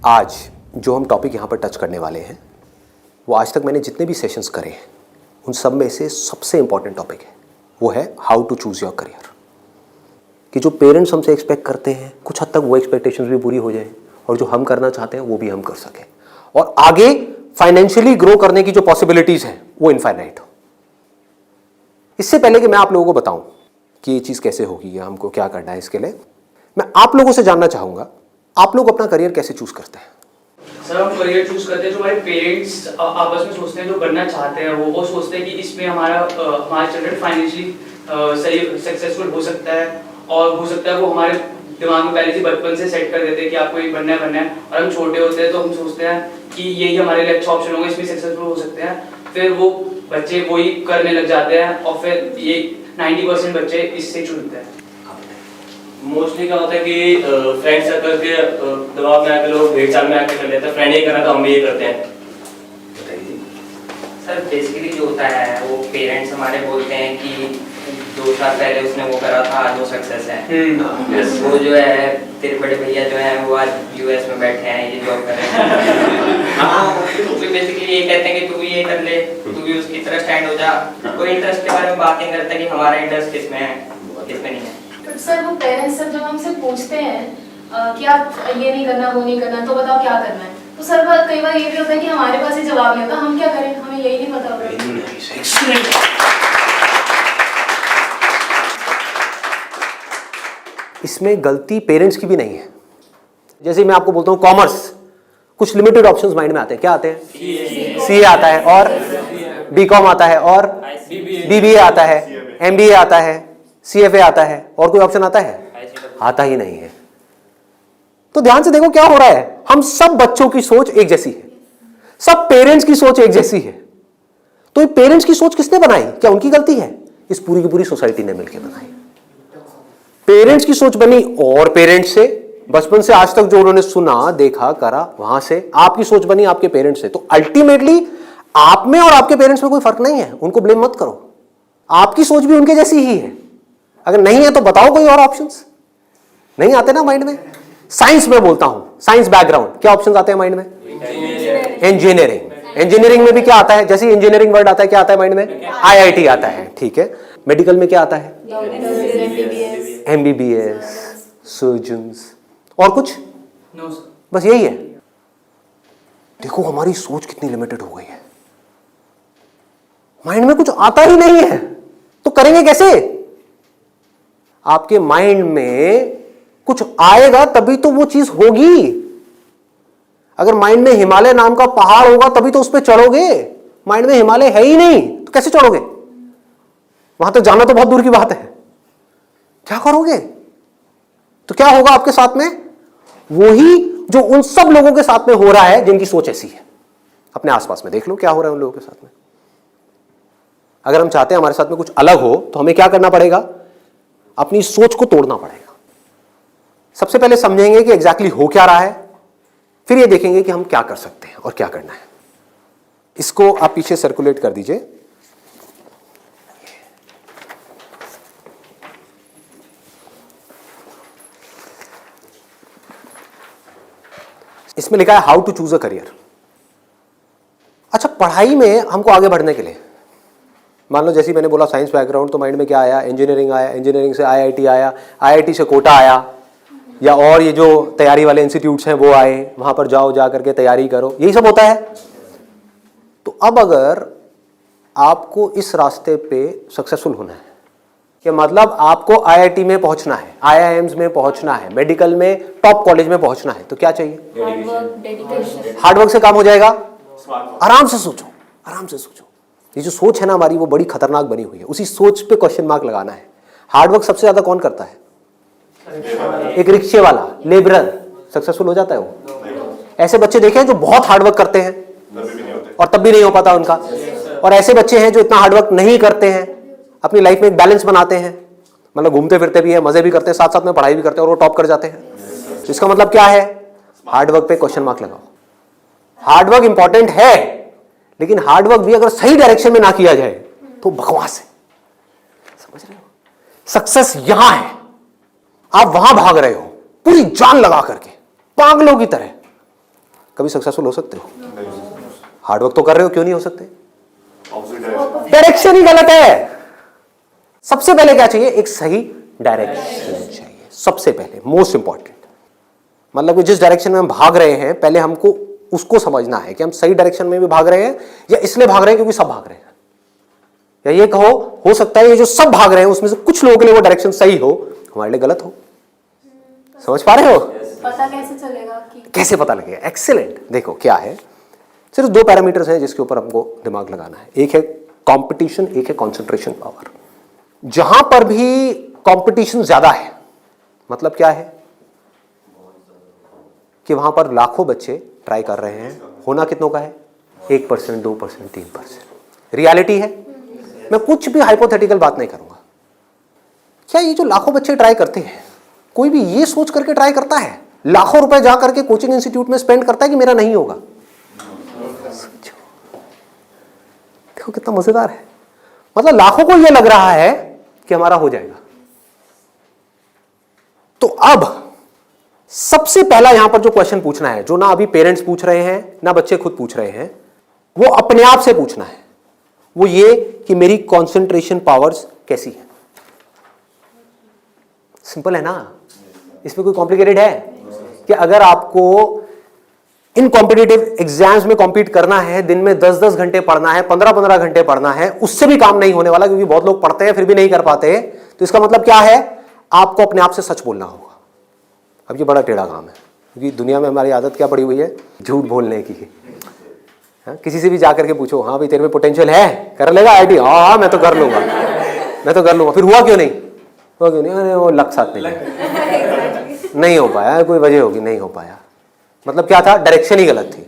आज जो हम टॉपिक यहाँ पर टच करने वाले हैं वो आज तक मैंने जितने भी सेशंस करे हैं उन सब में से सबसे इम्पॉर्टेंट टॉपिक है, वो है how to choose your career. कि जो पेरेंट्स हमसे एक्सपेक्ट करते हैं कुछ हद तक वो एक्सपेक्टेशंस भी पूरी हो जाए और जो हम करना चाहते हैं वो भी हम कर सकें और आगे फाइनेंशियली ग्रो करने की जो पॉसिबिलिटीज़ हैं वो इनफाइनाइट हो। इससे पहले कि मैं आप लोगों को बताऊं कि ये चीज़ कैसे होगी या हमको क्या करना है, इसके लिए मैं आप लोगों से जानना चाहूँगा आप लोग अपना करियर कैसे चूज़ करते हैं। सर हम करियर चूज करते हैं जो हमारे पेरेंट्स आपस में सोचते हैं, जो बनना चाहते हैं वो सोचते हैं कि इसमें हमारा चिल्ड्रन फाइनेंशियली सही सक्सेसफुल हो सकता है और हो सकता है वो हमारे दिमाग में पहले से बचपन से सेट कर देते हैं कि आपको ये बनना है और हम छोटे होते हैं तो हम सोचते हैं कि यही हमारे लिए अच्छा ऑप्शन होगा, इसमें सक्सेसफुल हो सकते हैं। फिर वो बच्चे वही करने लग जाते हैं और फिर ये 90% बच्चे इससे चुनते हैं। मोस्टली क्या होता है कि फ्रेंड सर्कल के दबाव में आके लोग भेड़ चाल में आके कर लेते हैं, फ्रेंड ये करना तो हम भी ये करते हैं। सर बेसिकली जो होता है वो पेरेंट्स हमारे बोलते हैं कि 2 साल पहले उसने वो करा था आज वो सक्सेस है। वो जो है तेरे बड़े भैया जो है वो आज यूएस में बैठे हैं, ये जॉब कर रहे हैं। तो बेसिकली ये कहते हैं कि तू भी ये कर ले, तू भी उसकी तरह स्टैंड हो जा। कोई इंटरेस्ट के बारे में बात नहीं करता कि हमारा इंटरेस्ट किसमें है किसमें नहीं है। बट सर वो पेरेंट्स जब हमसे पूछते हैं कि आप ये नहीं करना वो नहीं करना तो बताओ क्या करना है, तो सर कई बार ये भी होता है कि हमारे पास ही जवाब नहीं होता, हम क्या करें, हमें यही नहीं पता होता। इसमें गलती पेरेंट्स की भी नहीं है। जैसे मैं आपको बोलता हूँ कॉमर्स, कुछ लिमिटेड ऑप्शंस माइंड में आते हैं। क्या आते हैं? सीए आता है और बीकॉम आता है और बीबीए आता है, एमबीए आता है, सीएफए आता है, और कोई ऑप्शन आता है? आता ही नहीं है। तो ध्यान से देखो क्या हो रहा है। हम सब बच्चों की सोच एक जैसी है, सब पेरेंट्स की सोच एक जैसी है। तो ये पेरेंट्स की सोच किसने बनाई? क्या उनकी गलती है? इस पूरी की पूरी सोसाइटी ने मिलकर बनाई। पेरेंट्स की सोच बनी और पेरेंट्स से बचपन से आज तक जो उन्होंने सुना देखा करा वहां से आपकी सोच बनी आपके पेरेंट्स से। तो अल्टीमेटली आप में और आपके पेरेंट्स में कोई फर्क नहीं है, उनको ब्लेम मत करो। आपकी सोच भी उनके जैसी ही है। अगर नहीं है तो बताओ कोई और ऑप्शंस। नहीं आते ना माइंड में? साइंस में बोलता हूं, साइंस बैकग्राउंड, क्या ऑप्शंस आते हैं माइंड में? इंजीनियरिंग। इंजीनियरिंग में भी क्या आता है? जैसे इंजीनियरिंग वर्ड आता है क्या आता है माइंड में? आईआईटी आता है, ठीक है। मेडिकल में क्या आता है? एमबीबीएस, सर्जन्स, और कुछ? नो सर, बस यही है। देखो हमारी सोच कितनी लिमिटेड हो गई है। माइंड में कुछ आता ही नहीं है तो करेंगे कैसे? आपके माइंड में कुछ आएगा तभी तो वो चीज होगी। अगर माइंड में हिमालय नाम का पहाड़ होगा तभी तो उस पर चढ़ोगे। माइंड में हिमालय है ही नहीं तो कैसे चढ़ोगे? वहां तक जाना तो बहुत दूर की बात है। क्या करोगे? तो क्या होगा आपके साथ में? वही जो उन सब लोगों के साथ में हो रहा है जिनकी सोच ऐसी है। अपने आसपास में देख लो क्या हो रहा है उन लोगों के साथ में। अगर हम चाहते हैं हमारे साथ में कुछ अलग हो तो हमें क्या करना पड़ेगा? अपनी सोच को तोड़ना पड़ेगा। सबसे पहले समझेंगे कि एग्जैक्टली हो क्या रहा है, फिर ये देखेंगे कि हम क्या कर सकते हैं और क्या करना है। इसको आप पीछे सर्कुलेट कर दीजिए। इसमें लिखा है how to choose a career. अच्छा, पढ़ाई में हमको आगे बढ़ने के लिए मान लो जैसे मैंने बोला साइंस बैकग्राउंड, तो माइंड में क्या आया? इंजीनियरिंग आया, इंजीनियरिंग से आईआईटी आया, आईआईटी से कोटा आया, या और ये जो तैयारी वाले इंस्टीट्यूट्स हैं वो आए, वहां पर जाओ, जा करके तैयारी करो, यही सब होता है। तो अब अगर आपको इस रास्ते पे सक्सेसफुल होना है कि मतलब आपको आईआईटी में पहुंचना है, आईआईएम्स में पहुंचना है, मेडिकल में टॉप कॉलेज में पहुंचना है, तो क्या चाहिए? हार्डवर्क से काम हो जाएगा। आराम से सोचो, आराम से सोचो। ये जो सोच है ना हमारी वो बड़ी खतरनाक बनी हुई है। उसी सोच पे क्वेश्चन मार्क लगाना है। हार्डवर्क सबसे ज्यादा कौन करता है? एक रिक्शे वाला, लेबरर सक्सेसफुल हो जाता है वो। ऐसे बच्चे देखे हैं जो बहुत हार्डवर्क करते हैं और तब भी नहीं हो पाता उनका, और ऐसे बच्चे हैं जो इतना हार्डवर्क नहीं करते हैं, अपनी लाइफ में एक बैलेंस बनाते हैं, मतलब घूमते फिरते भी है, मजे भी करते हैं, साथ साथ में पढ़ाई भी करते हैं और वो टॉप कर जाते हैं। तो इसका मतलब क्या है? हार्डवर्क पे क्वेश्चन मार्क लगाओ। हार्डवर्क इंपॉर्टेंट है, लेकिन हार्डवर्क भी अगर सही डायरेक्शन में ना किया जाए तो बकवास है। समझ रहे हो? सक्सेस यहां है, आप वहां भाग रहे हो पूरी जान लगा करके पागलों की तरह, कभी सक्सेसफुल हो सकते हो? हार्डवर्क तो कर रहे हो, क्यों नहीं हो सकते? डायरेक्शन ही गलत है। सबसे पहले क्या चाहिए? एक सही डायरेक्शन चाहिए, सबसे पहले, मोस्ट इंपॉर्टेंट। मतलब कि जिस डायरेक्शन में हम भाग रहे हैं, पहले हमको उसको समझना है कि हम सही डायरेक्शन में भी भाग रहे हैं या इसलिए भाग रहे हैं क्योंकि सब भाग रहे हैं। या ये कहो, हो सकता है ये जो सब भाग रहे हैं उसमें से कुछ लोगों के लिए वो डायरेक्शन सही हो, हमारे लिए गलत हो। समझ पा रहे हो? पता कैसे चलेगा कि कैसे पता लगेगा? एक्सीलेंट। देखो क्या है, सिर्फ दो पैरामीटर्स हैं जिसके ऊपर हमको दिमाग लगाना है। एक है कंपटीशन, एक है कंसंट्रेशन पावर। जहां पर भी कंपटीशन ज्यादा है, मतलब क्या है कि वहां पर लाखों बच्चे ट्राई कर रहे हैं, होना कितनों का है? 1%, 2%, 3%। रियलिटी है। मैं कुछ भी हाइपोथेटिकल बात नहीं करूंगा। क्या ये जो लाखों बच्चे ट्राई करते हैं, कोई भी ये सोच करके ट्राई करता है, लाखों रुपए जा करके कोचिंग इंस्टीट्यूट में स्पेंड करता है कि मेरा नहीं होगा? देखो कितना मजेदार है। मतलब लाखों को यह लग रहा है कि हमारा हो जाएगा। तो अब सबसे पहला यहां पर जो क्वेश्चन पूछना है, जो ना अभी पेरेंट्स पूछ रहे हैं ना बच्चे खुद पूछ रहे हैं, वो अपने आप से पूछना है। वो ये कि मेरी कंसंट्रेशन पावर्स कैसी है। सिंपल है ना? इसमें कोई कॉम्प्लिकेटेड है? कि अगर आपको इन कॉम्पिटिटिव एग्जाम्स में कॉम्पीट करना है, दिन में 10-10 घंटे पढ़ना है, 15-15 घंटे पढ़ना है, उससे भी काम नहीं होने वाला, क्योंकि बहुत लोग पढ़ते हैं फिर भी नहीं कर पाते। तो इसका मतलब क्या है? आपको अपने आप से सच बोलना होगा। अब ये बड़ा टेढ़ा काम है, क्योंकि दुनिया में हमारी आदत क्या पड़ी हुई है? झूठ बोलने की। किसी से भी जाकर के पूछो, हाँ भाई तेरे में पोटेंशियल है, कर लेगा आईटी? हाँ मैं तो कर लूंगा, मैं तो कर लूंगा। फिर हुआ क्यों नहीं? हुआ क्यों नहीं? अरे वो लक साथ नहीं हो पाया, कोई वजह होगी, नहीं हो पाया। मतलब क्या था? डायरेक्शन ही गलत थी,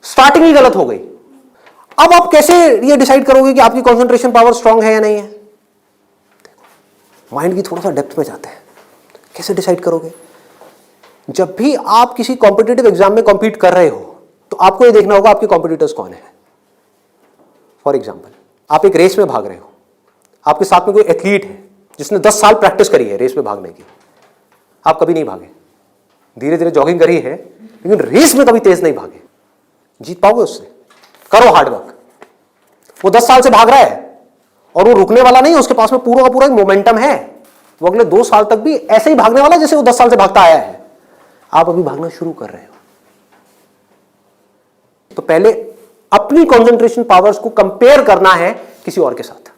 स्टार्टिंग ही गलत हो गई। अब आप कैसे ये डिसाइड करोगे कि आपकी कंसंट्रेशन पावर स्ट्रांग है या नहीं है? माइंड की थोड़ा सा डेप्थ में जाते हैं। कैसे डिसाइड करोगे? जब भी आप किसी कॉम्पिटिटिव एग्जाम में कॉम्पीट कर रहे हो, तो आपको ये देखना होगा आपके कॉम्पिटिटर्स कौन है। फॉर एग्जाम्पल, आप एक रेस में भाग रहे हो, आपके साथ में कोई एथलीट है जिसने 10 साल प्रैक्टिस करी है रेस में भागने की। आप कभी नहीं भागे, धीरे धीरे जॉगिंग करी है, लेकिन रेस में कभी तेज नहीं भागे। जीत पाओगे उससे? करो हार्डवर्क। वो 10 साल से भाग रहा है और वो रुकने वाला नहीं है, उसके पास में पूरा का पूरा एक मोमेंटम है। वो अगले 2 साल तक भी ऐसे ही भागने वाला जैसे वो 10 साल से भागता आया है। आप अभी भागना शुरू कर रहे हो। तो पहले अपनी कंसंट्रेशन पावर्स को कंपेयर करना है किसी और के साथ।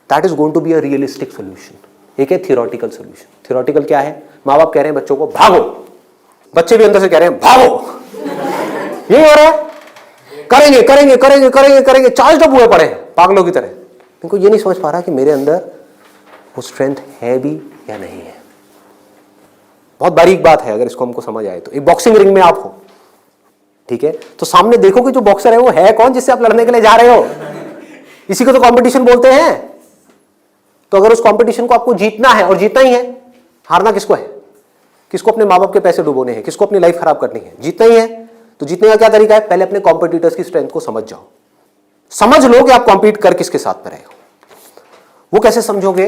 That is going to be a realistic solution. एक है थियोरेटिकल सोल्यूशन। थियोरेटिकल क्या है? माँ बाप कह रहे हैं बच्चों को भागो, बच्चे भी अंदर से कह रहे हैं भागो। यही हो रहा है, करेंगे करेंगे करेंगे करेंगे करेंगे, चार्ज अप हुए पड़े पागलों की तरह। इनको ये नहीं समझ पा रहा कि मेरे अंदर वो स्ट्रेंथ है भी या नहीं है। बहुत बारीक बात है, अगर इसको हमको समझ आए तो। एक बॉक्सिंग रिंग में आप हो, ठीक है, तो सामने देखो कि जो बॉक्सर है वो है कौन जिससे आप लड़ने के लिए जा रहे हो। इसी को तो कंपटीशन बोलते हैं। तो अगर उस कंपटीशन को आपको जीतना है, और जीतना ही है, हारना किसको है? किसको अपने माँ बाप के पैसे डुबोने हैं? किसको अपनी लाइफ खराब करनी है? जीतना ही है। तो जीतने का क्या तरीका है? पहले अपने कॉम्पिटिटर्स की स्ट्रेंथ को समझ जाओ। समझ लो कि आप कॉम्पीट कर किसके साथ में रहे हो। वो कैसे समझोगे?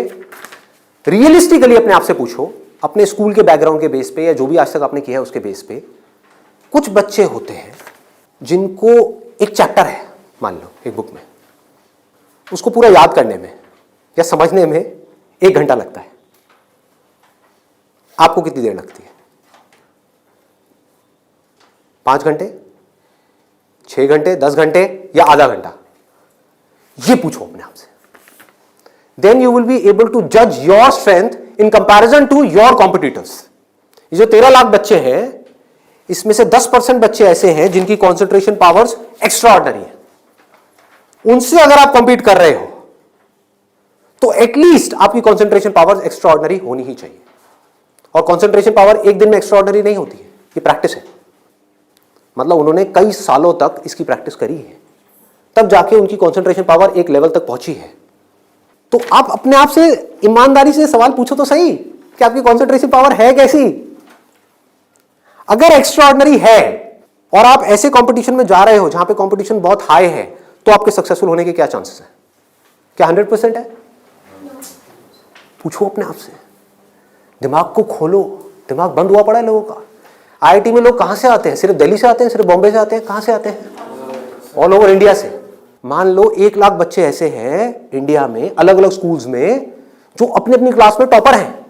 रियलिस्टिकली अपने आप से पूछो, अपने स्कूल के बैकग्राउंड के बेस पे या जो भी आज तक आपने किया है उसके बेस पे। कुछ बच्चे होते हैं जिनको एक चैप्टर है, मान लो एक बुक में, उसको पूरा याद करने में या समझने में 1 घंटा लगता है। आपको कितनी देर लगती है? 5 घंटे, 6 घंटे, 10 घंटे या आधा घंटा? ये पूछो अपने आप से। Then you will be able to जज your strength in comparison to your competitors. ये जो 13 लाख बच्चे हैं, इसमें से 10% बच्चे ऐसे हैं जिनकी कंसंट्रेशन पावर्स एक्स्ट्रा ऑर्डिनरी है। उनसे अगर आप कंपीट कर रहे हो तो एटलीस्ट आपकी कंसंट्रेशन पावर्स एक्स्ट्रा ऑर्डिनरी होनी ही चाहिए। और कंसंट्रेशन पावर एक दिन में एक्स्ट्रा ऑर्डिनरी नहीं होती है, ये प्रैक्टिस है। मतलब उन्होंने कई सालों तक इसकी प्रैक्टिस करी है, तब जाके उनकी कंसंट्रेशन पावर एक लेवल तक पहुंची है। तो आप अपने आप से ईमानदारी से सवाल पूछो तो सही कि आपकी कंसंट्रेशन पावर है कैसी। अगर एक्स्ट्रा ऑर्डिनरी है और आप ऐसे कंपटीशन में जा रहे हो जहां पे कंपटीशन बहुत हाई है, तो आपके सक्सेसफुल होने के क्या चांसेस हैं? क्या 100% है? पूछो अपने आप से, दिमाग को खोलो। दिमाग बंद हुआ पड़ा है लोगों का। आईआईटी में लोग कहाँ से आते हैं? सिर्फ दिल्ली से आते हैं, सिर्फ बॉम्बे से आते हैं? कहाँ से आते हैं? ऑल ओवर इंडिया से। मान लो 1 लाख बच्चे ऐसे हैं इंडिया में अलग अलग स्कूल्स में जो अपनी अपनी क्लास में टॉपर हैं।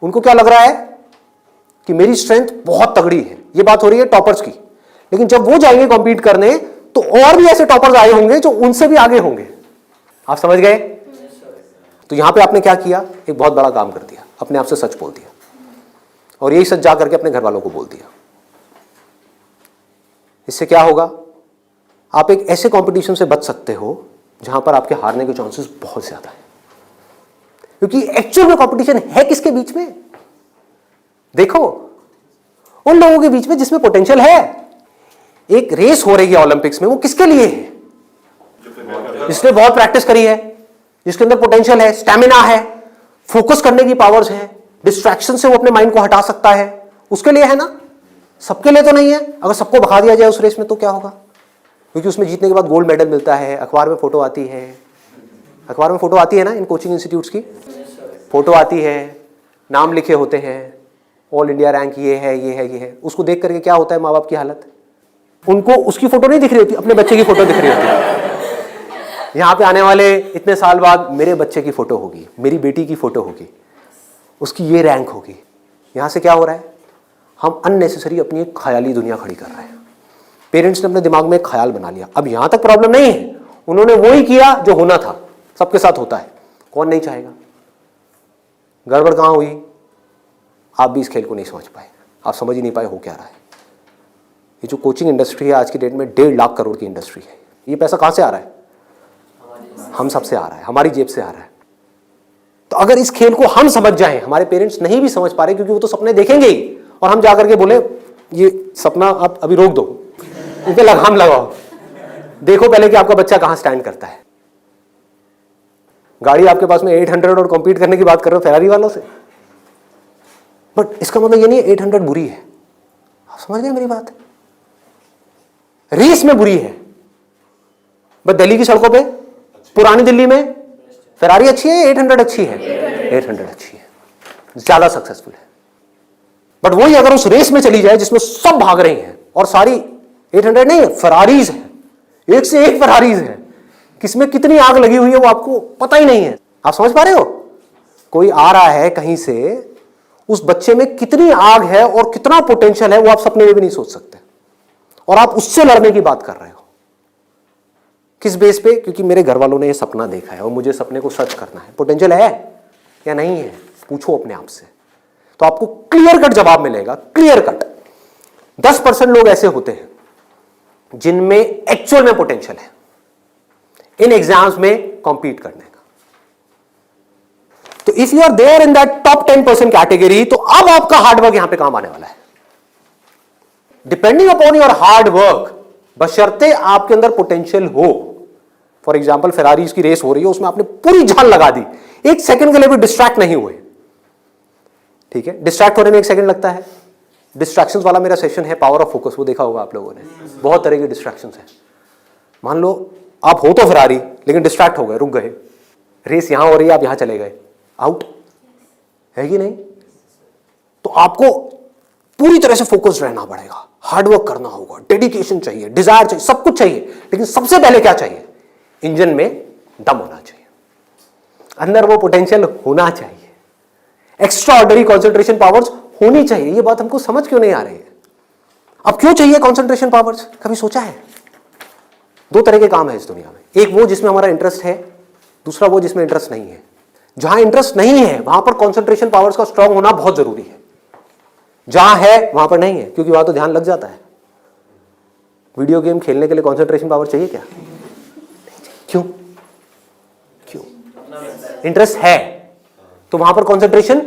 उनको क्या लग रहा है कि मेरी स्ट्रेंथ बहुत तगड़ी है। ये बात हो रही है टॉपर्स की। लेकिन जब वो जाएंगे कॉम्पीट करने तो और भी ऐसे टॉपर्स आए होंगे जो उनसे भी आगे होंगे। आप समझ गए? तो यहां पे आपने क्या किया? एक बहुत बड़ा काम कर दिया, अपने आप से सच बोल दिया और यही सच जा करके अपने घर वालों को बोल दिया। इससे क्या होगा? आप एक ऐसे कंपटीशन से बच सकते हो जहां पर आपके हारने के चांसेस बहुत ज्यादा है, क्योंकि एक्चुअल में कंपटीशन है किसके बीच में? देखो, उन लोगों के बीच में जिसमें पोटेंशियल है। एक रेस हो रही है ओलंपिक्स में, वो किसके लिए है? जिसने बहुत प्रैक्टिस करी है, जिसके अंदर पोटेंशियल है, स्टैमिना है, फोकस करने की पावर्स है, डिस्ट्रैक्शन से वो अपने माइंड को हटा सकता है, उसके लिए है ना। सबके लिए तो नहीं है। अगर सबको भगा दिया जाए उस रेस में तो क्या होगा? क्योंकि उसमें जीतने के बाद गोल्ड मेडल मिलता है, अखबार में फोटो आती है। अखबार में फोटो आती है ना, इन कोचिंग इंस्टीट्यूट्स की फोटो आती है, नाम लिखे होते हैं, ऑल इंडिया रैंक ये है, ये है, ये है। उसको देख करके क्या होता है माँ बाप की हालत? उनको उसकी फोटो नहीं दिख रही होती, अपने बच्चे की फोटो दिख रही होती है। यहाँ पे आने वाले इतने साल बाद मेरे बच्चे की फोटो होगी, मेरी बेटी की फोटो होगी, उसकी ये रैंक होगी। यहाँ से क्या हो रहा है? हम अननेसेसरी अपनी एक ख्याली दुनिया खड़ी कर रहे हैं। पेरेंट्स ने अपने दिमाग में एक ख्याल बना लिया। अब यहाँ तक प्रॉब्लम नहीं है, उन्होंने वही किया जो होना था, सबके साथ होता है। कौन नहीं चाहेगा? गड़बड़ कहाँ हुई? आप भी इस खेल को नहीं समझ पाए, आप समझ ही नहीं पाए हो क्या रहा है। ये जो कोचिंग इंडस्ट्री है आज की डेट में 1.5 लाख करोड़ की इंडस्ट्री है। ये पैसा कहाँ से आ रहा है? हम सब से आ रहा है, हमारी जेब से आ रहा है। तो अगर इस खेल को हम समझ जाएं, हमारे पेरेंट्स नहीं भी समझ पा रहे क्योंकि वो तो सपने देखेंगे ही, और हम जाकर के बोले ये सपना आप अभी रोक दो, इस पे लगाम लगाओ, देखो पहले कि आपका बच्चा कहां स्टैंड करता है। गाड़ी आपके पास में 800 और कॉम्पीट करने की बात कर रहे हो फेरारी वालों से, बट इसका मतलब ये नहीं है 800 बुरी है। आप समझ गए मेरी बात? रेस में बुरी है, बट दिल्ली की सड़कों पे, पुरानी दिल्ली में फेरारी अच्छी है, 800 अच्छी है, 800 अच्छी है, ज्यादा सक्सेसफुल है। बट वही अगर उस रेस में चली जाए जिसमें सब भाग रही हैं और सारी 800 नहीं है, फरारीज है, एक से एक फरारीज है, किसमें कितनी आग लगी हुई है वो आपको पता ही नहीं है। आप समझ पा रहे हो? कोई आ रहा है कहीं से, उस बच्चे में कितनी आग है और कितना पोटेंशियल है वो आप सपने में भी नहीं सोच सकते, और आप उससे लड़ने की बात कर रहे हो। किस बेस पे? क्योंकि मेरे घर वालों ने ये सपना देखा है और मुझे सपने को सच करना है। पोटेंशियल है या नहीं है? पूछो अपने आप से, तो आपको क्लियर कट जवाब मिलेगा। क्लियर कट 10% लोग ऐसे होते हैं जिनमें एक्चुअल में पोटेंशियल है इन एग्जाम्स में कॉम्पीट करने का। तो if you are there in that top 10% category, तो अब आपका हार्डवर्क यहां पे काम आने वाला है। Depending upon your hard work, बशर्ते आपके अंदर पोटेंशियल हो। फॉर एग्जाम्पल फेरारीज की रेस हो रही है, उसमें आपने पूरी जान लगा दी, एक सेकंड के लिए भी डिस्ट्रैक्ट नहीं हुए। ठीक है, डिस्ट्रैक्ट होने में 1 सेकंड लगता है। डिस्ट्रैक्शंस वाला मेरा सेशन है पावर ऑफ फोकस, वो देखा होगा आप लोगों ने। बहुत तरह की डिस्ट्रैक्शंस हैं। मान लो आप हो तो फेरारी, लेकिन डिस्ट्रैक्ट हो गए, रुक गए, रेस यहां हो रही है, आप यहां चले गए, आउट है कि नहीं? तो आपको पूरी तरह से फोकस्ड रहना पड़ेगा, हार्डवर्क करना होगा, डेडिकेशन चाहिए, डिजायर चाहिए, सब कुछ चाहिए। लेकिन सबसे पहले क्या चाहिए? इंजन में दम होना चाहिए, अंदर वो पोटेंशियल होना चाहिए, एक्स्ट्रा ऑर्डिनरी कॉन्सेंट्रेशन पावर्स होनी चाहिए। ये बात हमको समझ क्यों नहीं आ रही है? अब क्यों चाहिए कॉन्सेंट्रेशन पावर्स? कभी सोचा है? 2 तरह के काम है इस दुनिया में, एक वो जिसमें हमारा इंटरेस्ट है, दूसरा वो जिसमें इंटरेस्ट नहीं है। जहां इंटरेस्ट नहीं है वहां पर कॉन्सेंट्रेशन पावर्स का स्ट्रांग होना बहुत जरूरी है, जहां है वहां पर नहीं है, क्योंकि वहां तो ध्यान लग जाता है। वीडियो गेम खेलने के लिए कॉन्सेंट्रेशन पावर चाहिए क्या? क्यों? क्यों? इंटरेस्ट है तो वहां पर कॉन्सेंट्रेशन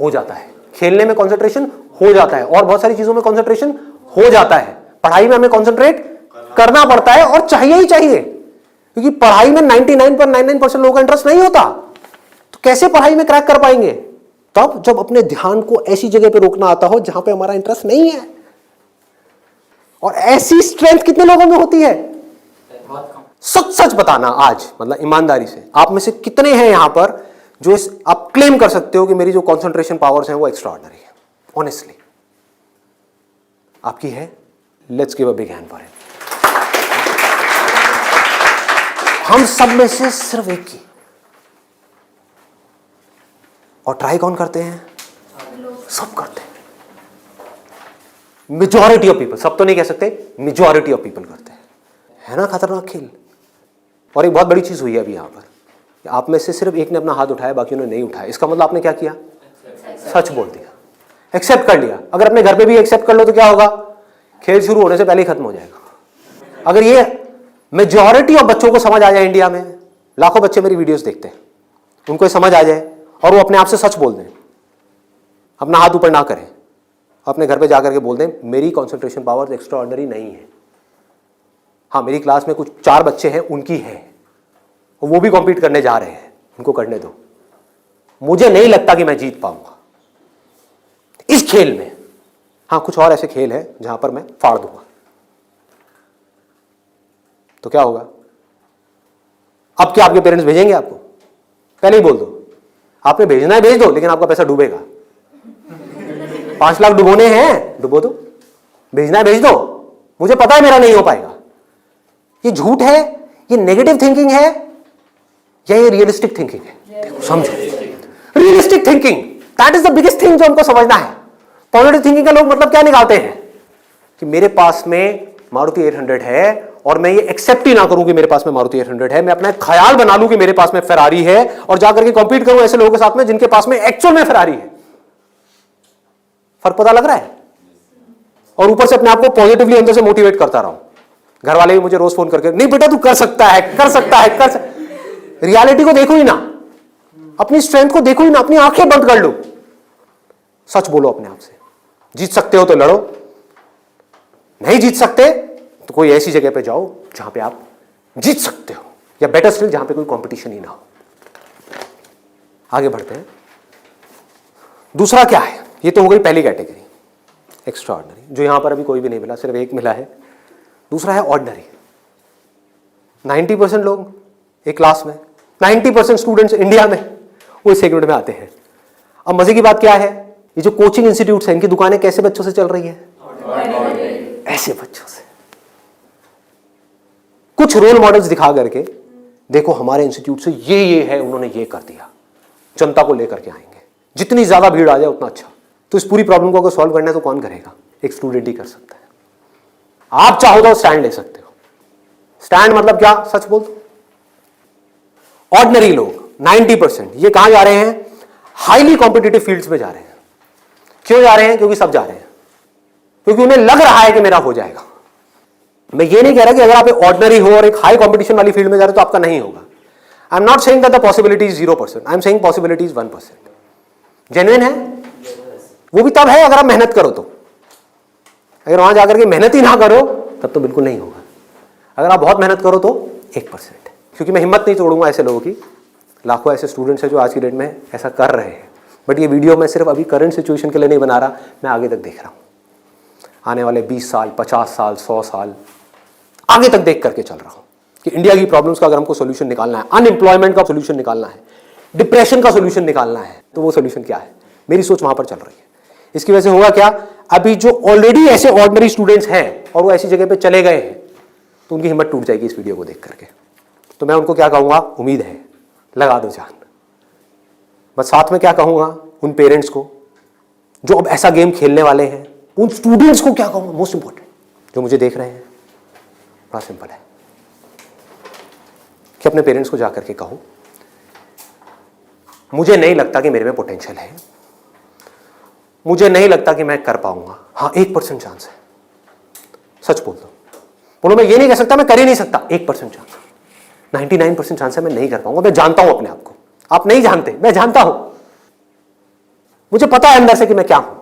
हो जाता है, खेलने में कॉन्सेंट्रेशन हो जाता है, और बहुत सारी चीजों में कॉन्सेंट्रेशन हो जाता है। पढ़ाई में हमें कॉन्सेंट्रेट करना पड़ता है और चाहिए ही चाहिए, क्योंकि पढ़ाई में 99.99% लोगों का इंटरेस्ट नहीं होता। तो कैसे पढ़ाई में क्रैक कर पाएंगे? तब जब अपने ध्यान को ऐसी जगह पे रोकना आता हो जहां पे हमारा इंटरेस्ट नहीं है। और ऐसी स्ट्रेंथ कितने लोगों में होती है? सच सच बताना आज, मतलब ईमानदारी से, आप में से कितने हैं यहां पर जो आप क्लेम कर सकते हो कि मेरी जो कॉन्सेंट्रेशन पावर्स हैं वो एक्स्ट्रा ऑर्डिनरी है? ऑनेस्टली आपकी है? Let's give a big hand for him. हम सब में से सिर्फ एक की, और ट्राई कौन करते हैं? सब करते हैं। मेजॉरिटी ऑफ पीपल, सब तो नहीं कह सकते, मेजॉरिटी ऑफ पीपल करते हैं। है ना खतरनाक खेल? और एक बहुत बड़ी चीज हुई है अभी यहां पर, आप में से सिर्फ एक ने अपना हाथ उठाया, बाकियों ने नहीं उठाया। इसका मतलब आपने क्या किया? सच बोल दिया, एक्सेप्ट कर लिया। अगर अपने घर पे भी एक्सेप्ट कर लो तो क्या होगा? खेल शुरू होने से पहले ही खत्म हो जाएगा। अगर ये मेजॉरिटी ऑफ बच्चों को समझ आ जाए, इंडिया में लाखों बच्चे मेरी वीडियोस देखते हैं, उनको ये समझ आ जाए और वो अपने आप से सच बोल दें, अपना हाथ ऊपर ना करें, अपने घर पे जाकर के बोल दें मेरी कंसंट्रेशन पावर एक्स्ट्रा ऑर्डिनरी नहीं है। हाँ, मेरी क्लास में कुछ 4 बच्चे हैं, उनकी है, वो भी कॉम्पीट करने जा रहे हैं, उनको करने दो। मुझे नहीं लगता कि मैं जीत पाऊंगा इस खेल में। हाँ, कुछ और ऐसे खेल हैं जहां पर मैं फाड़ दूंगा। तो क्या होगा? अब क्या आपके पेरेंट्स भेजेंगे आपको? पहले ही बोल दो, आपने भेजना है भेज दो, लेकिन आपका पैसा डूबेगा। 5 लाख डुबोने हैं, डुबो दो। भेजना है भेज दो, मुझे पता है मेरा नहीं हो पाएगा। ये झूठ है, ये नेगेटिव थिंकिंग है, या ये रियलिस्टिक थिंकिंग है? समझो, realistic thinking, that is the biggest thing जो हमको समझना है। पॉजिटिव थिंकिंग का लोग मतलब क्या निकालते हैं कि मेरे पास में मारुति 800 है और मैं ये एक्सेप्ट ही ना करूं कि मेरे पास में मारुति 800 है, मैं अपना ख्याल बना लूं कि मेरे पास में फेरारी है और जाकर के कॉम्पीट करूं ऐसे लोगों के साथ में जिनके पास में एक्चुअल में फेरारी है। फर्क पता लग रहा है? और ऊपर से अपने आप को पॉजिटिवली अंदर से मोटिवेट करता रहूं। घर वाले भी मुझे रोज फोन करके, नहीं बेटा तू कर सकता है, कर सकता है, कर सकता। रियलिटी को देखो ही ना, अपनी स्ट्रेंथ को देखो ही ना, अपनी आंखें बंद कर लो, सच बोलो अपने आप से। जीत सकते हो तो लड़ो, नहीं जीत सकते तो कोई ऐसी जगह पे जाओ जहां पे आप जीत सकते हो, या बेटर स्टिल जहां पे कोई कंपटीशन ही ना हो। आगे बढ़ते हैं। दूसरा क्या है? ये तो हो गई पहली कैटेगरी, एक्स्ट्रा ऑर्डिनरी, जो यहां पर अभी कोई भी नहीं मिला, सिर्फ एक मिला है। दूसरा है ऑर्डिनरी। 90% लोग एक क्लास में, 90% स्टूडेंट्स इंडिया में वो इस सेगमेंट में आते हैं। अब मजे की बात क्या है, ये जो कोचिंग इंस्टीट्यूट्स हैं, इनकी दुकानें कैसे बच्चों से चल रही है? ऐसे बच्चों से। कुछ रोल मॉडल्स दिखा करके, देखो हमारे इंस्टीट्यूट से ये है, उन्होंने ये कर दिया, जनता को लेकर के आएंगे, जितनी ज्यादा भीड़ आ जाए उतना अच्छा। तो इस पूरी प्रॉब्लम को अगर सॉल्व करना है तो कौन करेगा? एक स्टूडेंट ही कर सकता है। आप चाहो तो स्टैंड ले सकते हो। स्टैंड मतलब क्या? सच बोल दो। ऑर्डिनरी लोग 90% ये कहां जा रहे हैं? हाईली कॉम्पिटिटिव फील्ड्स में जा रहे हैं। क्यों जा रहे हैं? क्योंकि सब जा रहे हैं, क्योंकि उन्हें लग रहा है कि मेरा हो जाएगा। मैं ये नहीं कह रहा कि अगर आप ऑर्डिनरी हो और एक हाई कॉम्पिटिशन वाली फील्ड में जा रहे हो तो आपका नहीं होगा। I am not saying that the possibility is 0%, I am saying possibility is 1%। Genuine है, वो भी तब है अगर आप मेहनत करो तो। अगर वहां जाकर के मेहनत ही ना करो तब तो बिल्कुल नहीं होगा। अगर आप बहुत मेहनत करो तो 1%। क्योंकि मैं हिम्मत नहीं तोड़ूंगा ऐसे लोगों की। लाखों ऐसे स्टूडेंट्स हैं जो आज की डेट में ऐसा कर रहे हैं। बट ये वीडियो मैं सिर्फ अभी करंट सिचुएशन के लिए नहीं बना रहा, मैं आगे तक देख रहा हूं। आने वाले 20 साल, 50 साल, 100 साल आगे तक देख करके चल रहा हूं कि इंडिया की प्रॉब्लम्स का अगर हमको सोल्यूशन निकालना है, अनएम्प्लॉयमेंट का सोल्यूशन निकालना है, डिप्रेशन का सोल्यूशन निकालना है, तो वो सोल्यूशन क्या है? मेरी सोच वहां पर चल रही है। इसकी वजह से होगा क्या? अभी जो ऑलरेडी ऐसे ऑर्डिनरी स्टूडेंट्स हैं और वो ऐसी जगह पे चले गए हैं, तो उनकी हिम्मत टूट जाएगी इस वीडियो को देख करके। तो मैं उनको क्या कहूंगा? उम्मीद है, लगा दो जान। बस साथ में क्या कहूंगा उन पेरेंट्स को जो अब ऐसा गेम खेलने वाले हैं, उन स्टूडेंट्स को क्या कहूंगा? मोस्ट इंपॉर्टेंट जो मुझे देख रहे हैं, बड़ा सिंपल है कि अपने पेरेंट्स को जाकर के कहो, मुझे नहीं लगता कि मेरे में पोटेंशियल है, मुझे नहीं लगता कि मैं कर पाऊंगा। हाँ, 1% चांस है। सच बोल दो, बोलो मैं ये नहीं कह सकता मैं कर ही नहीं सकता, 1% चांस, 99% चांस है मैं नहीं कर पाऊंगा। मैं जानता हूं अपने आप को, आप नहीं जानते, मैं जानता हूं। मुझे पता है अंदर से कि मैं क्या हूं,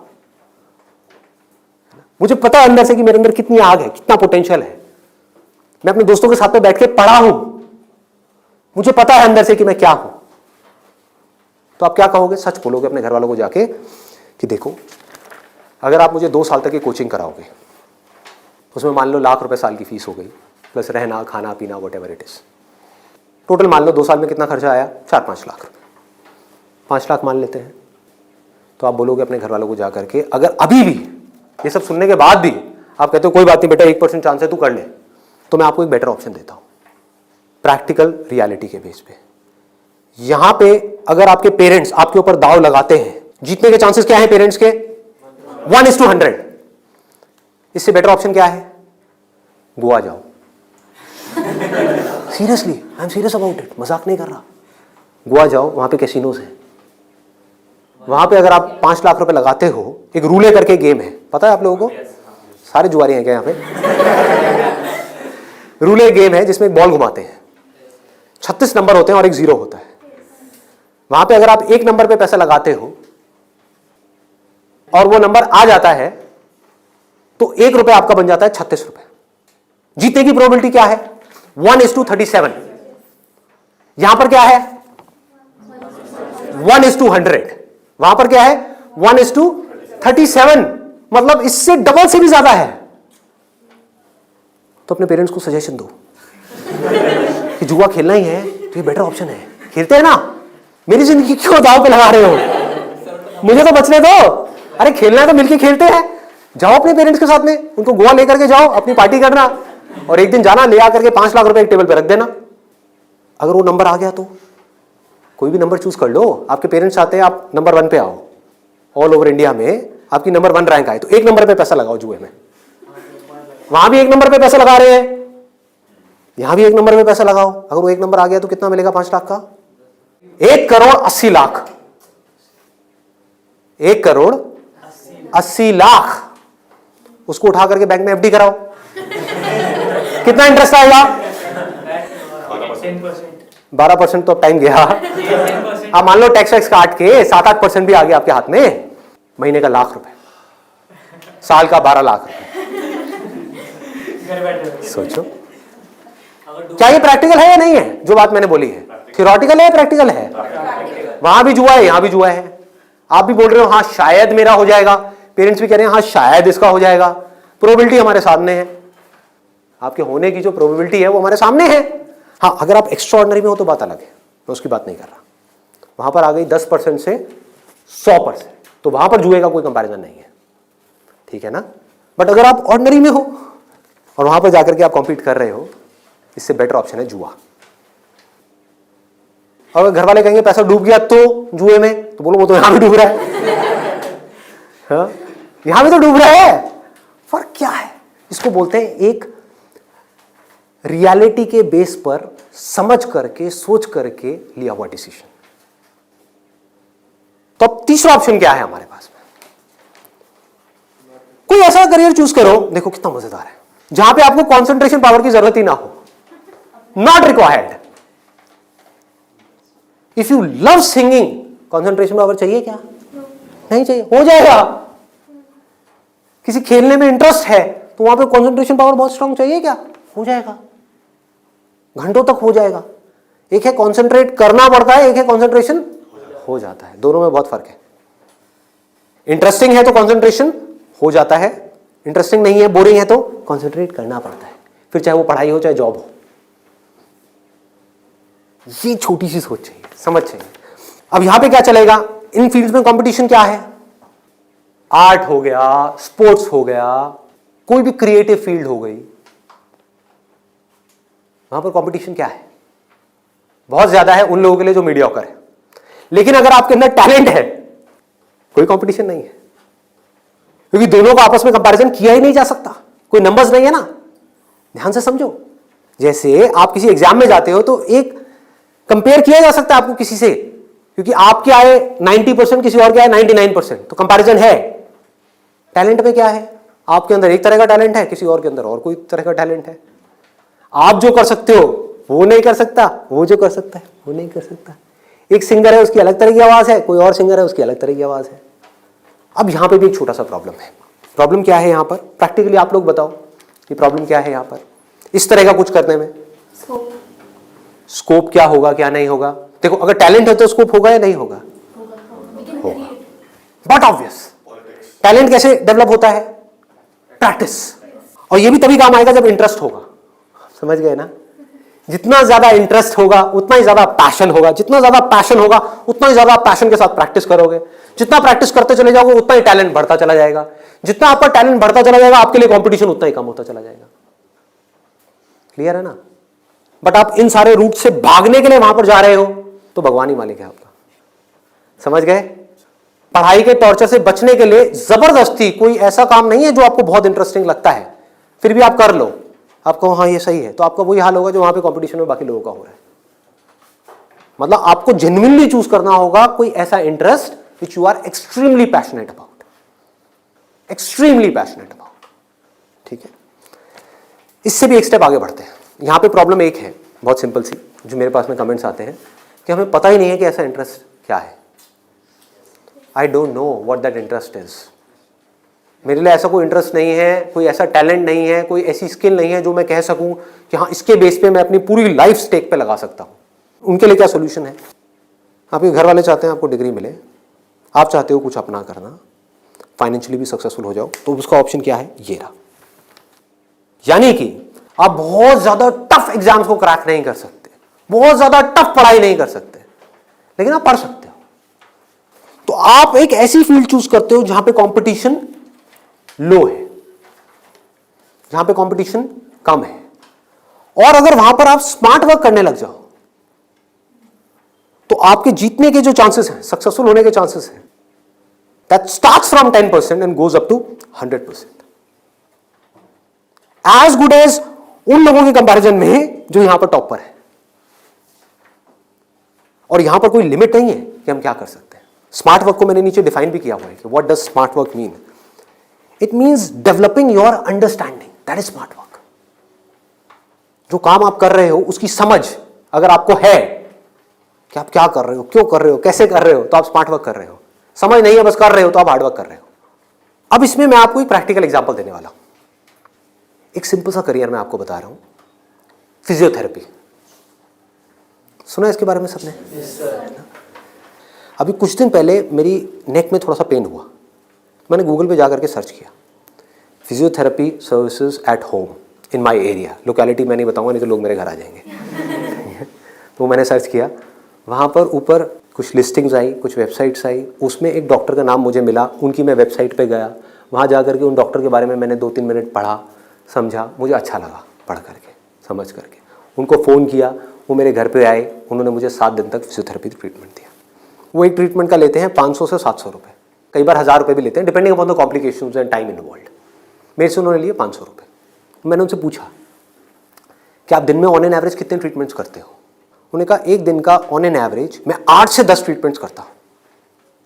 मुझे पता है अंदर से कि मेरे अंदर कितनी आग है, कितना पोटेंशियल है। मैं अपने दोस्तों के साथ में बैठ के पढ़ा हूं, मुझे पता है अंदर से कि मैं क्या हूं। तो आप क्या कहोगे? सच बोलोगे अपने घर वालों को जाके कि देखो, अगर आप मुझे 2 साल तक की कोचिंग कराओगे, उसमें मान लो ₹1,00,000 साल की फीस हो गई, प्लस रहना, खाना पीना, व्हाटएवर इट इज, टोटल मान लो 2 साल में कितना खर्चा आया? 4-5 लाख रुपए। 5 लाख मान लेते हैं। तो आप बोलोगे अपने घर वालों को जाकर के, अगर अभी भी ये सब सुनने के बाद भी आप कहते हो कोई बात नहीं बेटा 1% चांस है तू कर ले, तो मैं आपको एक बेटर ऑप्शन देता हूं प्रैक्टिकल रियलिटी के बेस पे। यहां पे अगर आपके पेरेंट्स आपके ऊपर दाव लगाते हैं, जीतने के चांसेस क्या है पेरेंट्स के? 1:100। इससे बेटर ऑप्शन क्या है? गोवा जाओ। Seriously, I am serious about it, मजाक नहीं कर रहा। गोवा जाओ, वहां पे कैसीनोज हैं, वहां पे अगर आप 5 लाख रुपए लगाते हो, एक रूले करके गेम है, पता है आप लोगों को? सारे जुआरी हैं क्या यहाँ पे? रूले गेम है जिसमें एक बॉल घुमाते हैं, 36 नंबर होते हैं और एक 0 होता है। वहां पे अगर आप 1 नंबर पे पैसा लगाते हो और वो नंबर आ जाता है तो 1 रुपए आपका बन जाता है 36 रुपए। जीतने की प्रोबेबिलिटी क्या है? 1:37। यहां पर क्या है? 1:100। वहां पर क्या है? 1:37, मतलब इससे डबल से भी ज्यादा है। तो अपने पेरेंट्स को सजेशन दो कि जुआ खेलना ही है तो ये बेटर ऑप्शन है, खेलते हैं ना। मेरी जिंदगी क्यों दांव पे लगा रहे हो? मुझे तो बचने दो। अरे खेलना है तो मिलके खेलते हैं। जाओ अपने पेरेंट्स के साथ में, उनको गोवा लेकर के जाओ, अपनी पार्टी करना, और एक दिन जाना ले आकर के 5 लाख रुपए एक टेबल पे रख देना। अगर वो नंबर आ गया तो कोई भी नंबर चूज कर लो। आपके पेरेंट्स चाहते हैं आप नंबर 1 पे आओ, ऑल ओवर इंडिया में आपकी नंबर 1 रैंक आए, तो 1 नंबर पे पैसा लगाओ जुए में। वहां भी 1 नंबर पे पैसा लगा रहे हैं, यहां भी 1 नंबर पे पैसा लगाओ। अगर वो 1 नंबर आ गया तो कितना मिलेगा 5 लाख का? 1,80,00,000। 1,80,00,000 उसको उठा करके बैंक में एफडी कराओ। कितना इंटरेस्ट आएगा? 12%। तो टाइम गया। आप मान लो टैक्स वैक्स काट के 7-8% भी आ गया आपके हाथ में, महीने का ₹1,00,000, साल का 12 लाख रुपए। सोचो क्या ये प्रैक्टिकल है या नहीं है? जो बात मैंने बोली है थियोरेटिकल है, प्रैक्टिकल है। वहां भी जुआ है, यहां भी जुआ है। आप भी बोल रहे हो हाँ शायद मेरा हो जाएगा, पेरेंट्स भी कह रहे हैं हाँ शायद इसका हो जाएगा। प्रोबेबिलिटी हमारे सामने है, आपके होने की जो प्रोबेबिलिटी है वो हमारे सामने है। हाँ अगर आप एक्स्ट्राऑर्डिनरी में हो तो बात अलग है, मैं उसकी बात नहीं कर रहा। वहां पर आ गई 10% से 100%, तो वहां पर जुए का कोई कंपैरिजन नहीं है, ठीक है ना। बट अगर आप ऑर्डिनरी में हो और वहां पर जाकर के आप कॉम्पीट कर रहे हो, इससे बेटर ऑप्शन है जुआ। और घर वाले कहेंगे पैसा डूब गया तो जुए में, तो बोलो वो तो यहां भी डूब रहा है। हाँ? यहां भी तो डूब रहा है। फर्क क्या है? इसको बोलते हैं एक रियलिटी के बेस पर समझ करके सोच करके लिया हुआ डिसीजन। तो अब तीसरा ऑप्शन क्या है हमारे पास में? कोई ऐसा करियर चूज करो, देखो कितना मजेदार है, जहां पे आपको कंसंट्रेशन पावर की जरूरत ही ना हो, not required. If you love singing, concentration power चाहिए क्या? नहीं चाहिए, हो जाएगा। किसी खेलने में इंटरेस्ट है तो वहां पे कंसंट्रेशन पावर बहुत स्ट्रांग चाहिए क्या? हो जाएगा, घंटों तक हो जाएगा। एक है कंसंट्रेट करना पड़ता है, एक है कंसंट्रेशन हो जाता है। दोनों में बहुत फर्क है। इंटरेस्टिंग है तो कंसंट्रेशन हो जाता है, इंटरेस्टिंग नहीं है, बोरिंग है तो कंसंट्रेट करना पड़ता है, फिर चाहे वो पढ़ाई हो चाहे जॉब हो। ये छोटी सी सोच चाहिए, समझ चाहिए। अब यहां पे क्या चलेगा? इन फील्ड्स में कंपटीशन क्या है? आर्ट हो गया, स्पोर्ट्स हो गया, कोई भी क्रिएटिव फील्ड हो गई, वहां पर कंपटीशन क्या है? बहुत ज्यादा है उन लोगों के लिए जो मीडियोकर है। लेकिन अगर आपके अंदर टैलेंट है, कोई कंपटीशन नहीं है, क्योंकि दोनों को आपस में कंपैरिजन किया ही नहीं जा सकता, कोई नंबर्स नहीं है ना। ध्यान से समझो, जैसे आप किसी एग्जाम में जाते हो तो एक कंपेयर किया जा सकता है आपको किसी से, क्योंकि आपके आए 90%, किसी और के आए 99%, तो कंपैरिजन है। टैलेंट में क्या है? आपके अंदर एक तरह का टैलेंट है, किसी और के अंदर और कोई तरह का टैलेंट है। आप जो कर सकते हो वो नहीं कर सकता, वो जो कर सकता है वो नहीं कर सकता। एक सिंगर है उसकी अलग तरह की आवाज है, कोई और सिंगर है उसकी अलग तरह की आवाज है। अब यहां पे भी एक छोटा सा प्रॉब्लम है। प्रॉब्लम क्या है यहां पर? प्रैक्टिकली आप लोग बताओ कि प्रॉब्लम क्या है यहां पर इस तरह का कुछ करने में? स्कोप क्या होगा क्या नहीं होगा? देखो अगर टैलेंट है तो स्कोप होगा या नहीं होगा? होगा। बट ऑब्वियस, टैलेंट कैसे डेवलप होता है? प्रैक्टिस। और ये भी तभी काम आएगा जब इंटरेस्ट होगा। समझ गए ना? जितना ज्यादा इंटरेस्ट होगा उतना ही ज्यादा पैशन होगा, जितना ज्यादा पैशन होगा उतना ही ज्यादा पैशन के साथ प्रैक्टिस करोगे, जितना प्रैक्टिस करते चले जाओगे उतना ही टैलेंट बढ़ता चला जाएगा, जितना आपका टैलेंट बढ़ता चला जाएगा आपके लिए कंपटीशन उतना ही कम होता चला जाएगा। क्लियर है ना? बट आप इन सारे रूट से भागने के लिए वहां पर जा रहे हो तो भगवान ही मालिक है आपका। समझ गए? पढ़ाई के टॉर्चर से बचने के लिए जबरदस्ती कोई ऐसा काम नहीं है जो आपको बहुत इंटरेस्टिंग लगता है फिर भी आप कर लो, आपको हाँ ये सही है, तो आपका वही हाल होगा जो वहां पे कंपटीशन में बाकी लोगों का हो रहा है। मतलब आपको जेन्युइनली चूज करना होगा कोई ऐसा interest which you are extremely passionate about, extremely passionate about. ठीक है, इससे भी एक स्टेप आगे बढ़ते हैं। यहां पे प्रॉब्लम एक है बहुत सिंपल सी, जो मेरे पास में कमेंट्स आते हैं कि हमें पता ही नहीं है कि ऐसा इंटरेस्ट क्या है। I don't know what that interest is. मेरे लिए ऐसा कोई इंटरेस्ट नहीं है, कोई ऐसा टैलेंट नहीं है, कोई ऐसी स्किल नहीं है जो मैं कह सकूं कि हाँ इसके बेस पे मैं अपनी पूरी लाइफ स्टेक पे लगा सकता हूं। उनके लिए क्या सोल्यूशन है? आपके घर वाले चाहते हैं आपको डिग्री मिले, आप चाहते हो कुछ अपना करना, फाइनेंशियली भी सक्सेसफुल हो जाओ, तो उसका ऑप्शन क्या है? ये रहा। यानी कि आप बहुत ज्यादा टफ एग्जाम्स को क्रैक नहीं कर सकते, बहुत ज्यादा टफ पढ़ाई नहीं कर सकते, लेकिन आप पढ़ सकते हो। तो आप एक ऐसी फील्ड चूज करते हो जहां पे कंपटीशन लो है, जहां पे कंपटीशन कम है, और अगर वहां पर आप स्मार्ट वर्क करने लग जाओ तो आपके जीतने के जो चांसेस हैं, सक्सेसफुल होने के चांसेस हैं, that starts from 10% and goes up to 100%, as good as उन लोगों के कंपैरिजन में जो यहां पर टॉपर है। और यहां पर कोई लिमिट नहीं है कि हम क्या कर सकते हैं। स्मार्ट वर्क को मैंने नीचे डिफाइन भी किया हुआ है कि what does smart work mean. It means developing your understanding, that is smart work. जो काम आप कर रहे हो उसकी समझ अगर आपको है कि आप क्या कर रहे हो, क्यों कर रहे हो, कैसे कर रहे हो, तो आप स्मार्ट वर्क कर रहे हो। समझ नहीं है बस कर रहे हो तो आप हार्ड वर्क कर रहे हो। अब इसमें मैं आपको एक प्रैक्टिकल एग्जांपल देने वाला हूं। एक सिंपल सा करियर मैं आपको बता रहा हूं, फिजियोथेरेपी। सुना इसके बारे में सबने? अभी कुछ दिन पहले मेरी नेक में थोड़ा सा पेन हुआ, मैंने गूगल पे जाकर के सर्च किया physiotherapy services at home in my area. Locality मैं नहीं बताऊंगा नहीं तो लोग मेरे घर आ जाएंगे। तो मैंने सर्च किया, वहाँ पर ऊपर कुछ लिस्टिंग्स आई, कुछ वेबसाइट्स आई, उसमें एक डॉक्टर का नाम मुझे मिला, उनकी मैं वेबसाइट पे गया, वहाँ जा करके उन डॉक्टर के बारे में मैंने 2-3 मिनट पढ़ा, समझा, मुझे अच्छा लगा पढ़ करके, समझ करके। उनको फ़ोन किया, वो मेरे घर पे आए, उन्होंने मुझे 7 दिन तक फिजियोथेरेपी ट्रीटमेंट दिया। वो एक ट्रीटमेंट का लेते हैं 500 से 700 रुपये, कई बार 1000 रुपये भी लेते हैं, depending upon the complications and time involved. मेरे से उन्होंने लिए 500 रुपये। मैंने उनसे पूछा कि आप दिन में ऑन एन एवरेज कितने ट्रीटमेंट्स करते हो? उन्होंने कहा एक दिन का ऑन एन एवरेज मैं 8 से 10 ट्रीटमेंट्स करता हूँ।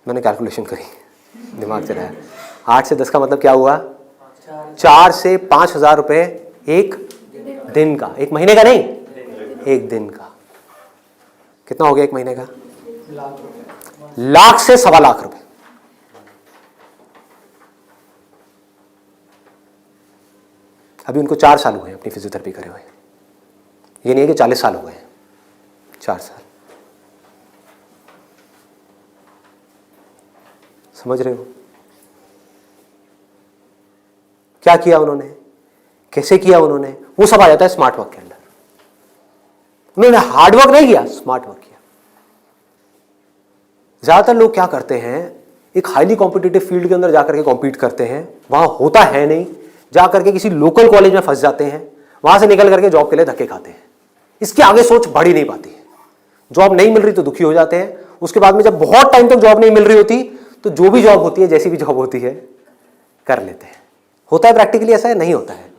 मैंने कैलकुलेशन करी, दिमाग चलाया, 8 से 10 का मतलब क्या हुआ? 4 से 5,000 रुपये एक दिन का, एक महीने का नहीं, एक दिन का। कितना हो गया एक महीने का? लाख से 1.25 लाख रुपए। अभी उनको 4 साल हुए अपनी फिजियोथेरेपी करे हुए, ये नहीं है कि 40 साल हो गए, 4 साल। समझ रहे हो क्या किया उन्होंने, कैसे किया उन्होंने? वो सब आ जाता है स्मार्ट वर्क के अंदर। उन्होंने हार्ड वर्क नहीं किया, स्मार्ट वर्क किया। ज्यादातर लोग क्या करते हैं, एक हाईली कॉम्पिटिटिव फील्ड के अंदर जाकर के कॉम्पीट करते हैं, वहां होता है नहीं, जाकर के किसी लोकल कॉलेज में फंस जाते हैं, वहां से निकल करके जॉब के लिए धक्के खाते हैं। इसके आगे सोच बढ़ ही नहीं पाती है। जॉब नहीं मिल रही तो दुखी हो जाते हैं, उसके बाद में जब बहुत टाइम तक जॉब नहीं मिल रही होती तो जो भी जॉब होती है, जैसी भी जॉब होती है, कर लेते हैं। होता है प्रैक्टिकली ऐसा है? नहीं होता है।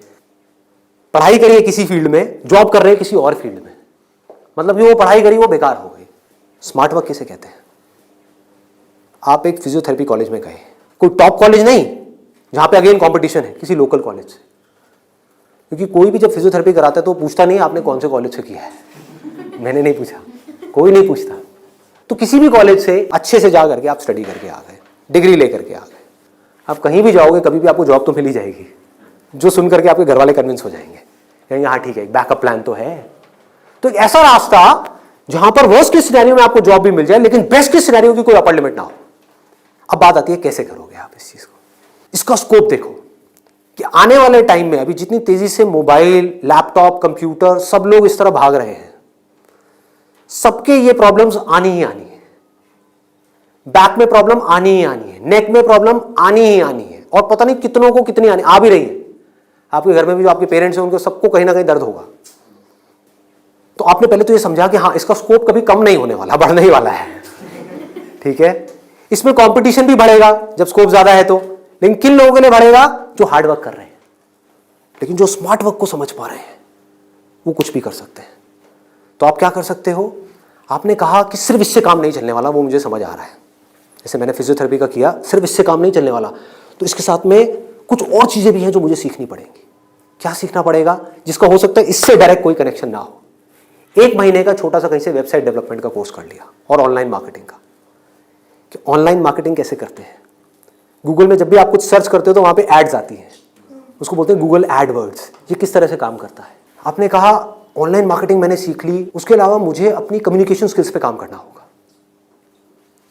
पढ़ाई करिए किसी फील्ड में, जॉब कर रहे हैं किसी और फील्ड में, मतलब जो वो पढ़ाई करी वो बेकार हो गई। स्मार्ट वर्क किसे कहते हैं? आप एक फिजियोथेरेपी कॉलेज में गए, कोई टॉप कॉलेज नहीं जहां पे अगेन कंपटीशन है, किसी लोकल कॉलेज से। क्योंकि कोई भी जब फिजियोथेरेपी कराता है तो पूछता नहीं आपने कौन से कॉलेज से किया है। मैंने नहीं पूछा, कोई नहीं पूछता। तो किसी भी कॉलेज से अच्छे से जा करके आप स्टडी करके आ गए, डिग्री लेकर के आ गए, आप कहीं भी जाओगे कभी भी आपको जॉब तो मिल ही जाएगी, जो सुन करके आपके घर वाले कन्विंस हो जाएंगे, कहेंगे हाँ ठीक है, बैकअप प्लान तो है। तो एक ऐसा रास्ता जहां पर वर्स्ट केस सिनेरियो में आपको जॉब भी मिल जाए, लेकिन बेस्ट केस सिनेरियो की कोई अपर लिमिट ना हो। अब बात आती है कैसे करोगे आप इस चीज को। इसका स्कोप देखो, कि आने वाले टाइम में अभी जितनी तेजी से मोबाइल, लैपटॉप, कंप्यूटर सब लोग इस तरह भाग रहे हैं, सबके ये प्रॉब्लम्स आनी ही आनी है। बैक में प्रॉब्लम आनी ही आनी है, नेक में प्रॉब्लम आनी ही आनी है, और पता नहीं कितनों को कितनी आनी आ भी रही है। आपके घर में भी जो आपके पेरेंट्स हैं उनको सबको कहीं ना कहीं दर्द होगा। तो आपने पहले तो ये समझा कि हाँ, इसका स्कोप कभी कम नहीं होने वाला, बढ़ने ही वाला है। ठीक है, इसमें कंपटीशन भी बढ़ेगा जब स्कोप ज्यादा है तो, लेकिन किन लोगों के लिए बढ़ेगा? जो हार्ड वर्क कर रहे हैं, लेकिन जो स्मार्ट वर्क को समझ पा रहे हैं वो कुछ भी कर सकते हैं। तो आप क्या कर सकते हो? आपने कहा कि सिर्फ इससे काम नहीं चलने वाला, वो मुझे समझ आ रहा है, जैसे मैंने फिजियोथेरेपी का किया, सिर्फ इससे काम नहीं चलने वाला, तो इसके साथ में कुछ और चीजें भी हैं जो मुझे सीखनी पड़ेंगी। क्या सीखना पड़ेगा? जिसका हो सकता है इससे डायरेक्ट कोई कनेक्शन ना हो। 1 महीने का छोटा सा कहीं से वेबसाइट डेवलपमेंट का कोर्स कर लिया, और ऑनलाइन मार्केटिंग का, कि ऑनलाइन मार्केटिंग कैसे करते हैं। गूगल में जब भी आप कुछ सर्च करते हो तो वहां पे एड्स आती हैं, उसको बोलते हैं गूगल एडवर्ड्स। ये किस तरह से काम करता है? आपने कहा ऑनलाइन मार्केटिंग मैंने सीख ली, उसके अलावा मुझे अपनी कम्युनिकेशन स्किल्स पे काम करना होगा,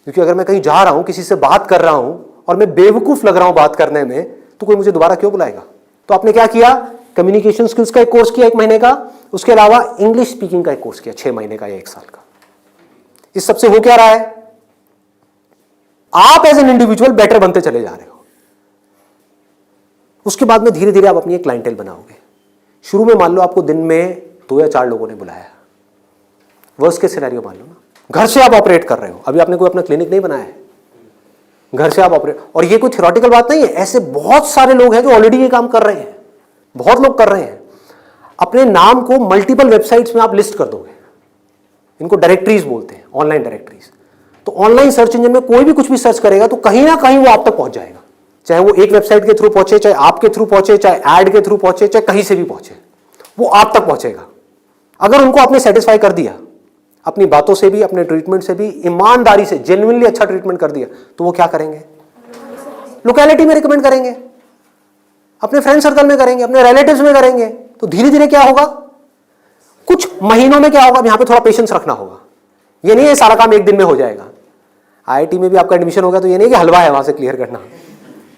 क्योंकि अगर मैं कहीं जा रहा हूं, किसी से बात कर रहा हूं और मैं बेवकूफ लग रहा हूं बात करने में, तो कोई मुझे दोबारा क्यों बुलाएगा? तो आपने क्या किया? कम्युनिकेशन स्किल्स का एक कोर्स किया 1 महीने का, उसके अलावा इंग्लिश स्पीकिंग का एक कोर्स किया 6 महीने का या 1 साल का। इस सबसे हो क्या रहा है? आप एज एन इंडिविजुअल बेटर बनते चले जा रहे हो। उसके बाद में धीरे धीरे आप अपनी एक क्लाइंटेल बनाओगे। शुरू में मान लो आपको दिन में 2 या 4 लोगों ने बुलाया, वर्स्ट केस सिनेरियो मान लो ना, घर से आप ऑपरेट कर रहे हो, अभी आपने कोई अपना क्लिनिक नहीं बनाया है, घर से आप ऑपरेट, और ये कोई थ्योरेटिकल बात नहीं है, ऐसे बहुत सारे लोग हैं जो ऑलरेडी ये काम कर रहे हैं, बहुत लोग कर रहे हैं। अपने नाम को मल्टीपल वेबसाइट्स में आप लिस्ट कर दोगे, इनको डायरेक्टरीज बोलते हैं, ऑनलाइन डायरेक्टरीज। तो ऑनलाइन सर्च इंजन में कोई भी कुछ भी सर्च करेगा तो कहीं ना कहीं वो आप तक पहुंच जाएगा, चाहे वो एक वेबसाइट के थ्रू पहुंचे, चाहे आपके थ्रू पहुंचे, चाहे एड के थ्रू पहुंचे, चाहे कहीं से भी पहुंचे, वो आप तक पहुंचेगा। अगर उनको आपने सेटिस्फाई कर दिया, अपनी बातों से भी, अपने ट्रीटमेंट से भी, ईमानदारी से, जेन्युइनली अच्छा ट्रीटमेंट कर दिया, तो वो क्या करेंगे? लोकेलिटी में रिकमेंड करेंगे, अपने फ्रेंड सर्कल में करेंगे, अपने रिलेटिव्स में करेंगे। तो धीरे धीरे क्या होगा? कुछ महीनों में क्या होगा? यहां पे थोड़ा पेशेंस रखना होगा। ये नहीं है सारा काम 1 दिन में हो जाएगा। आईआईटी में भी आपका एडमिशन होगा तो ये नहीं कि हलवा है वहां से क्लियर करना,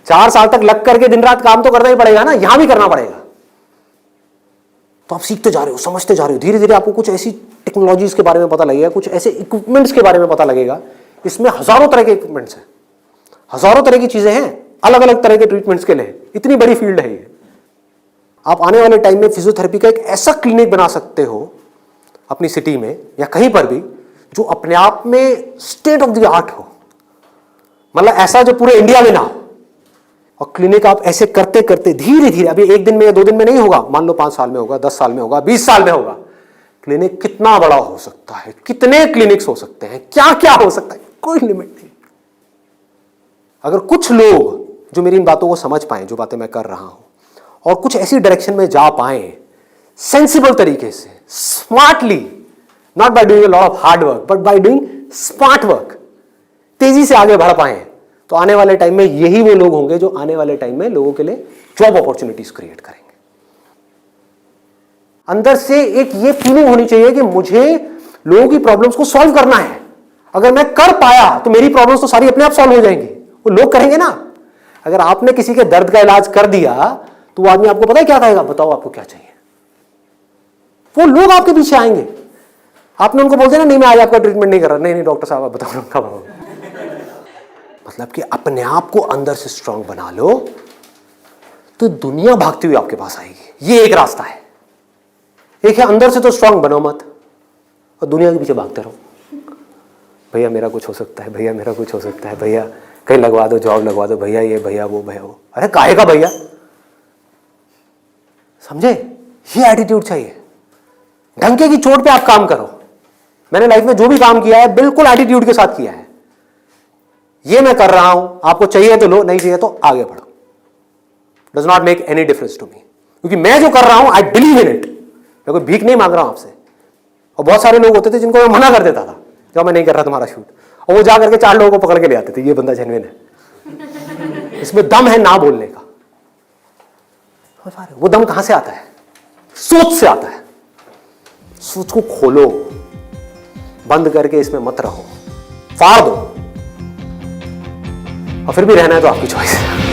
4 साल तक लग करके दिन रात काम तो करना ही पड़ेगा ना, यहां भी करना पड़ेगा। तो आप सीखते जा रहे हो, समझते जा रहे हो, धीरे धीरे आपको कुछ ऐसी टेक्नोलॉजीज के बारे में पता लगेगा, कुछ ऐसे इक्विपमेंट्स के बारे में पता लगेगा। इसमें हजारों तरह के इक्विपमेंट्स हैं, हजारों तरह की चीजें हैं, अलग अलग तरह के ट्रीटमेंट्स के लिए। इतनी बड़ी फील्ड है ये। आप आने वाले टाइम में फिजियोथेरेपी का एक ऐसा क्लिनिक बना सकते हो अपनी सिटी में या कहीं पर भी, जो अपने आप में स्टेट ऑफ द आर्ट हो, मतलब ऐसा जो पूरे इंडिया में ना हो। और क्लिनिक आप ऐसे करते करते धीरे धीरे, अभी 1 दिन में या 2 दिन में नहीं होगा, मान लो 5 साल में होगा, 10 साल में होगा, 20 साल में होगा। क्लिनिक कितना बड़ा हो सकता है, कितने क्लिनिक्स हो सकते हैं, क्या क्या हो सकता है, कोई लिमिट नहीं। अगर कुछ लोग जो मेरी इन बातों को समझ पाए, जो बातें मैं कर रहा हूं, और कुछ ऐसी डायरेक्शन में जा पाए सेंसिबल तरीके से, smartly, not by doing a lot of hard work but by doing smart work, तेजी से आगे बढ़ पाए, तो आने वाले टाइम में यही वो लोग होंगे जो आने वाले टाइम में लोगों के लिए जॉब अपॉर्चुनिटीज क्रिएट करेंगे। अंदर से एक ये फीलिंग होनी चाहिए कि मुझे लोगों की प्रॉब्लम्स को सॉल्व करना है। अगर मैं कर पाया तो मेरी प्रॉब्लम्स तो सारी अपने आप सॉल्व हो जाएंगी, वो लोग करेंगे ना। अगर आपने किसी के दर्द का इलाज कर दिया तो वो आदमी आपको पता है क्या कहेगा? बताओ आपको क्या चाहिए। वो लोग आपके पीछे आएंगे। आपने उनको बोल दिया ना, नहीं मैं आज आपका ट्रीटमेंट नहीं कर रहा, नहीं डॉक्टर साहब आप बताओ कब आओगे। मतलब कि अपने आप को अंदर से स्ट्रांग बना लो तो दुनिया भागती हुई आपके पास आएगी। ये एक रास्ता है। एक है अंदर से तो स्ट्रांग बनो मत और दुनिया के पीछे भागते रहो। भैया मेरा कुछ हो सकता है, भैया मेरा कुछ हो सकता है, भैया कहीं लगवा दो, जॉब लगवा दो, भैया ये भैया वो भैया वो। अरे काहे का भैया, समझे? ये एटीट्यूड चाहिए। ढंके की चोट पे आप काम करो। मैंने लाइफ में जो भी काम किया है बिल्कुल एटीट्यूड के साथ किया है। ये मैं कर रहा हूं, आपको चाहिए तो लो, नहीं चाहिए तो आगे बढ़ो। Does not make any difference to me, क्योंकि मैं जो कर रहा हूं आई बिलीव इन इट। मैं कोई भीख नहीं मांग रहा हूं आपसे। और बहुत सारे लोग होते थे जिनको मैं मना कर देता था, जब मैं नहीं कर रहा तुम्हारा शूट, और वो जा करके 4 लोगों को पकड़ के ले आते थे, ये बंदा जेन्युइन है, इसमें दम है ना बोलने का। वो दम कहां से आता है? सोच से आता है। सोच को खोलो, बंद करके इसमें मत रहो, फाड़ दो। और फिर भी रहना है तो आपकी चॉइस है।